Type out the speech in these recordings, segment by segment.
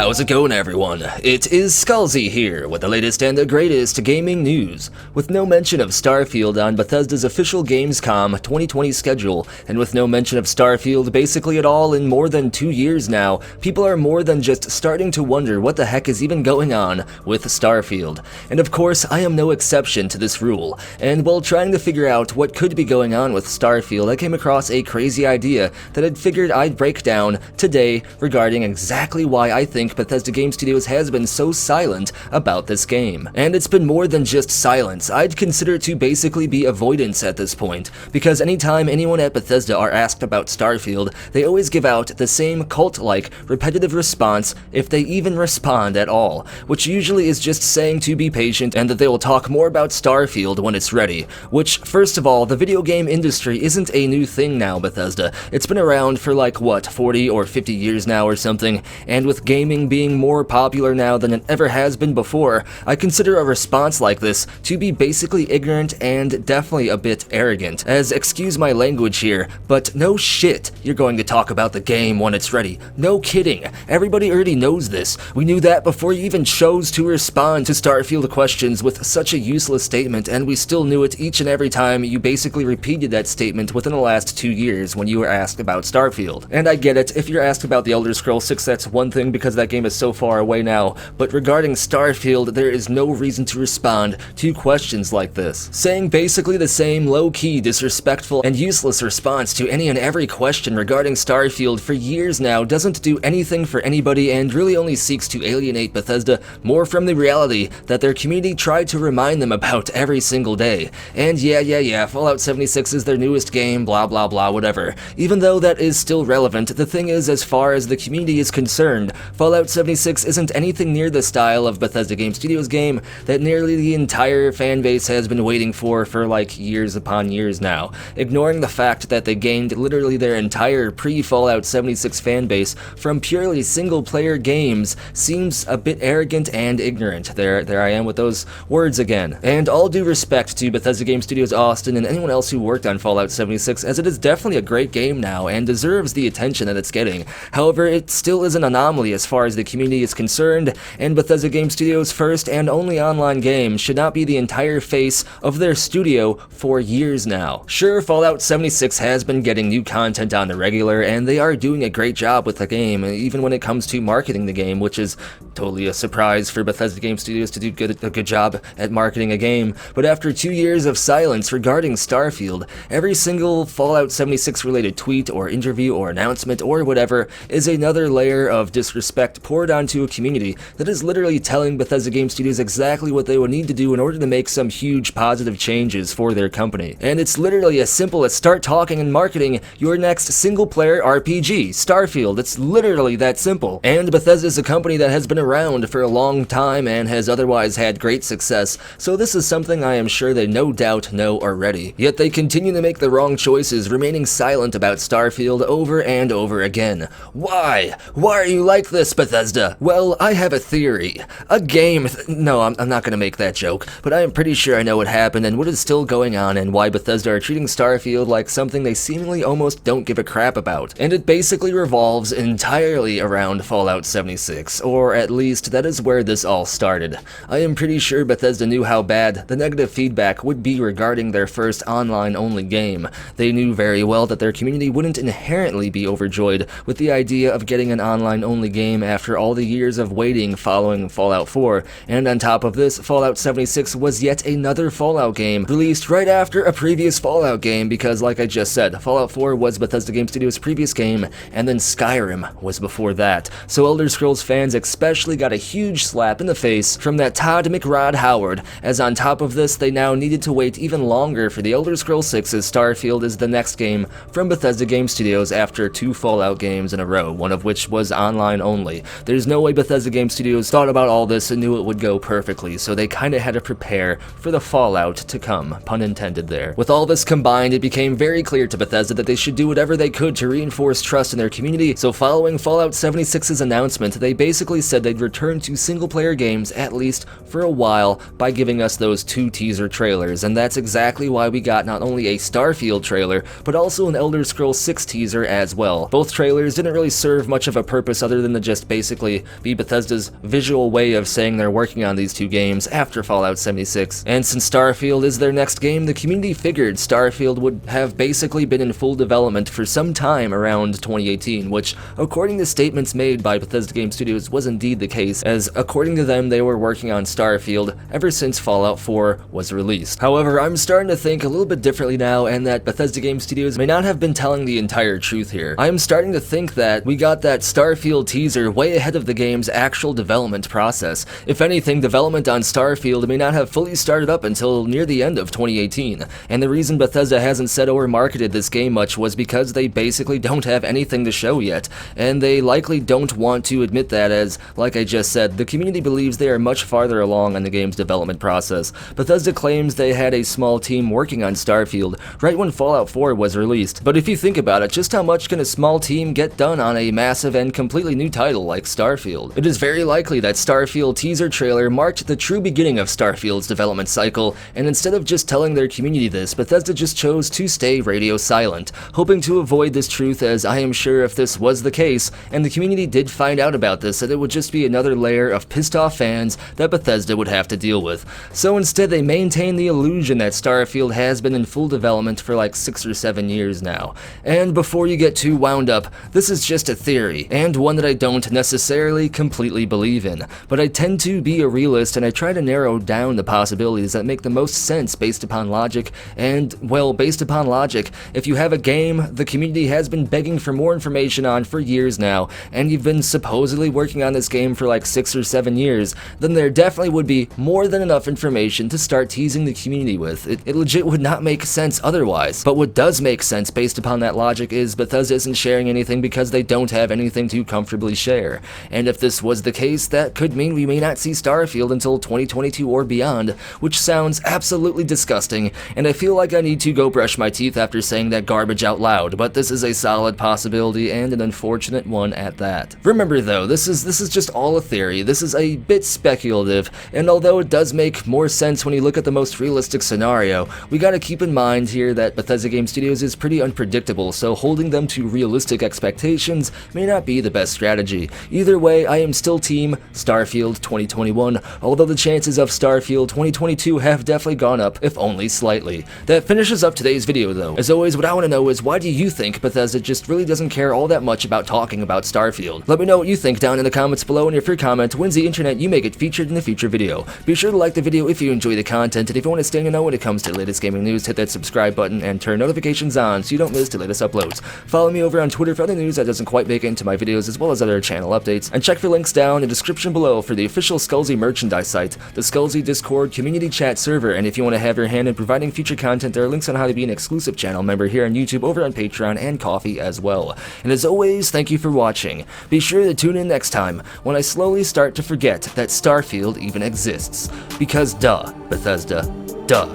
How's it going, everyone? It is Skullzi here with the latest and the greatest gaming news. With no mention of Starfield on Bethesda's official Gamescom 2020 schedule, and with no mention of Starfield basically at all in more than 2 years now, people are more than just starting to wonder what the heck is even going on with Starfield. And of course, I am no exception to this rule. And while trying to figure out what could be going on with Starfield, I came across a crazy idea that I'd figured I'd break down today regarding exactly why I think Bethesda Game Studios has been so silent about this game. And it's been more than just silence. I'd consider it to basically be avoidance at this point, because anytime anyone at Bethesda are asked about Starfield, they always give out the same cult-like, repetitive response, if they even respond at all, which usually is just saying to be patient and that they will talk more about Starfield when it's ready. Which, first of all, the video game industry isn't a new thing now, Bethesda. It's been around for like, what, 40 or 50 years now or something, and with gaming being more popular now than it ever has been before, I consider a response like this to be basically ignorant and definitely a bit arrogant, as excuse my language here, but no shit you're going to talk about the game when it's ready. No kidding. Everybody already knows this. We knew that before you even chose to respond to Starfield questions with such a useless statement, and we still knew it each and every time you basically repeated that statement within the last 2 years when you were asked about Starfield. And I get it, if you're asked about The Elder Scrolls 6, that's one thing because that game is so far away now, but regarding Starfield, there is no reason to respond to questions like this. Saying basically the same low-key, disrespectful, and useless response to any and every question regarding Starfield for years now doesn't do anything for anybody and really only seeks to alienate Bethesda more from the reality that their community tried to remind them about every single day. And yeah, Fallout 76 is their newest game, blah blah blah, whatever. Even though that is still relevant, the thing is, as far as the community is concerned, Fallout 76 isn't anything near the style of Bethesda Game Studios game that nearly the entire fanbase has been waiting for like years upon years now. Ignoring the fact that they gained literally their entire pre-Fallout 76 fanbase from purely single-player games seems a bit arrogant and ignorant. There I am with those words again. And all due respect to Bethesda Game Studios Austin and anyone else who worked on Fallout 76, as it is definitely a great game now and deserves the attention that it's getting. However, it still is an anomaly as far as the community is concerned, and Bethesda Game Studios' first and only online game should not be the entire face of their studio for years now. Sure, Fallout 76 has been getting new content on the regular, and they are doing a great job with the game, even when it comes to marketing the game, which is totally a surprise for Bethesda Game Studios to do a good job at marketing a game. But after 2 years of silence regarding Starfield, every single Fallout 76 related tweet or interview or announcement or whatever is another layer of disrespect poured onto a community that is literally telling Bethesda Game Studios exactly what they would need to do in order to make some huge positive changes for their company. And it's literally as simple as start talking and marketing your next single-player RPG, Starfield. It's literally that simple. And Bethesda is a company that has been around for a long time and has otherwise had great success, so this is something I am sure they no doubt know already. Yet they continue to make the wrong choices, remaining silent about Starfield over and over again. Why? Why are you like this, Bethesda? Well, I have a theory. A game no, I'm not gonna make that joke, but I am pretty sure I know what happened and what is still going on and why Bethesda are treating Starfield like something they seemingly almost don't give a crap about. And it basically revolves entirely around Fallout 76, or at least that is where this all started. I am pretty sure Bethesda knew how bad the negative feedback would be regarding their first online-only game. They knew very well that their community wouldn't inherently be overjoyed with the idea of getting an online-only game after all the years of waiting following Fallout 4, and on top of this, Fallout 76 was yet another Fallout game, released right after a previous Fallout game because, like I just said, Fallout 4 was Bethesda Game Studios' previous game, and then Skyrim was before that. So Elder Scrolls fans especially got a huge slap in the face from that Todd McRod Howard, as on top of this, they now needed to wait even longer for The Elder Scrolls 6's Starfield is the next game from Bethesda Game Studios after 2 Fallout games in a row, one of which was online only. There's no way Bethesda Game Studios thought about all this and knew it would go perfectly, so they kinda had to prepare for the fallout to come, pun intended there. With all this combined, it became very clear to Bethesda that they should do whatever they could to reinforce trust in their community, so following Fallout 76's announcement, they basically said they'd return to single-player games at least for a while by giving us those 2 teaser trailers, and that's exactly why we got not only a Starfield trailer, but also an Elder Scrolls 6 teaser as well. Both trailers didn't really serve much of a purpose other than to just basically be Bethesda's visual way of saying they're working on these two games after Fallout 76. And since Starfield is their next game, the community figured Starfield would have basically been in full development for some time around 2018, which, according to statements made by Bethesda Game Studios, was indeed the case, as according to them, they were working on Starfield ever since Fallout 4 was released. However, I'm starting to think a little bit differently now, and that Bethesda Game Studios may not have been telling the entire truth here. I am starting to think that we got that Starfield teaser way ahead of the game's actual development process. If anything, development on Starfield may not have fully started up until near the end of 2018, and the reason Bethesda hasn't said or marketed this game much was because they basically don't have anything to show yet, and they likely don't want to admit that, as, like I just said, the community believes they are much farther along on the game's development process. Bethesda claims they had a small team working on Starfield right when Fallout 4 was released, but if you think about it, just how much can a small team get done on a massive and completely new title like Starfield? It is very likely that Starfield teaser trailer marked the true beginning of Starfield's development cycle, and instead of just telling their community this, Bethesda just chose to stay radio silent, hoping to avoid this truth, as I am sure if this was the case, and the community did find out about this, that it would just be another layer of pissed off fans that Bethesda would have to deal with. So instead they maintain the illusion that Starfield has been in full development for like 6 or 7 years now. And before you get too wound up, this is just a theory, and one that I don't necessarily completely believe in, but I tend to be a realist and I try to narrow down the possibilities that make the most sense based upon logic, and, well, based upon logic, if you have a game the community has been begging for more information on for years now, and you've been supposedly working on this game for like 6 or 7 years, then there definitely would be more than enough information to start teasing the community with. It legit would not make sense otherwise. But what does make sense based upon that logic is Bethesda isn't sharing anything because they don't have anything to comfortably share. And if this was the case, that could mean we may not see Starfield until 2022 or beyond, which sounds absolutely disgusting, and I feel like I need to go brush my teeth after saying that garbage out loud, but this is a solid possibility and an unfortunate one at that. Remember though, this is just all a theory. This is a bit speculative, and although it does make more sense when you look at the most realistic scenario, we gotta keep in mind here that Bethesda Game Studios is pretty unpredictable, so holding them to realistic expectations may not be the best strategy. Either way, I am still team Starfield 2021, although the chances of Starfield 2022 have definitely gone up, if only slightly. That finishes up today's video though. As always, what I want to know is, why do you think Bethesda just really doesn't care all that much about talking about Starfield? Let me know what you think down in the comments below, and if your comment wins the internet, you may get featured in a future video. Be sure to like the video if you enjoy the content, and if you want to stay in the know when it comes to the latest gaming news, hit that subscribe button and turn notifications on so you don't miss the latest uploads. Follow me over on Twitter for other news that doesn't quite make it into my videos, as well as other channel updates, and check for links down in the description below for the official Skullzi merchandise site, the Skullzi Discord community chat server, and if you want to have your hand in providing future content, there are links on how to be an exclusive channel member here on YouTube, over on Patreon, and Ko-fi as well. And as always, thank you for watching. Be sure to tune in next time when I slowly start to forget that Starfield even exists. Because duh, Bethesda, duh.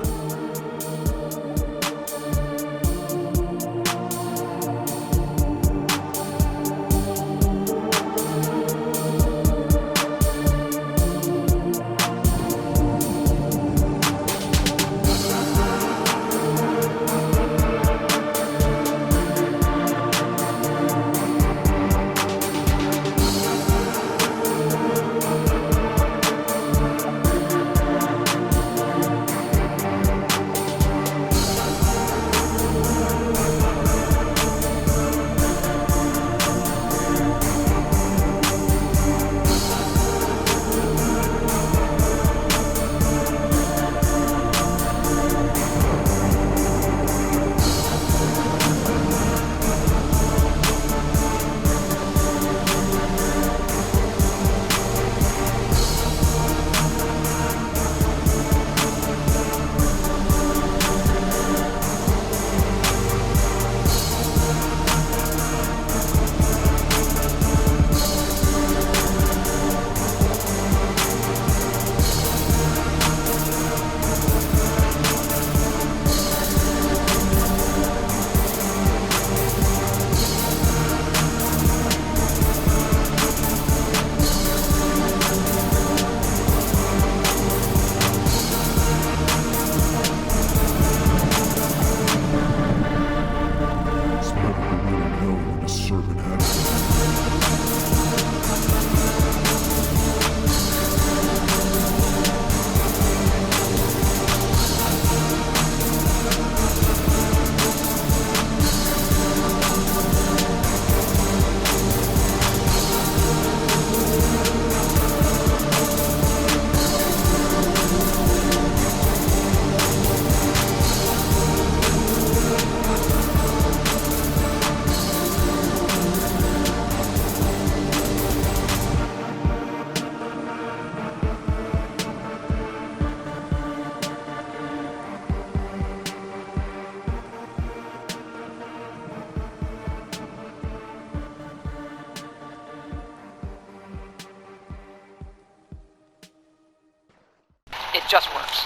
just works.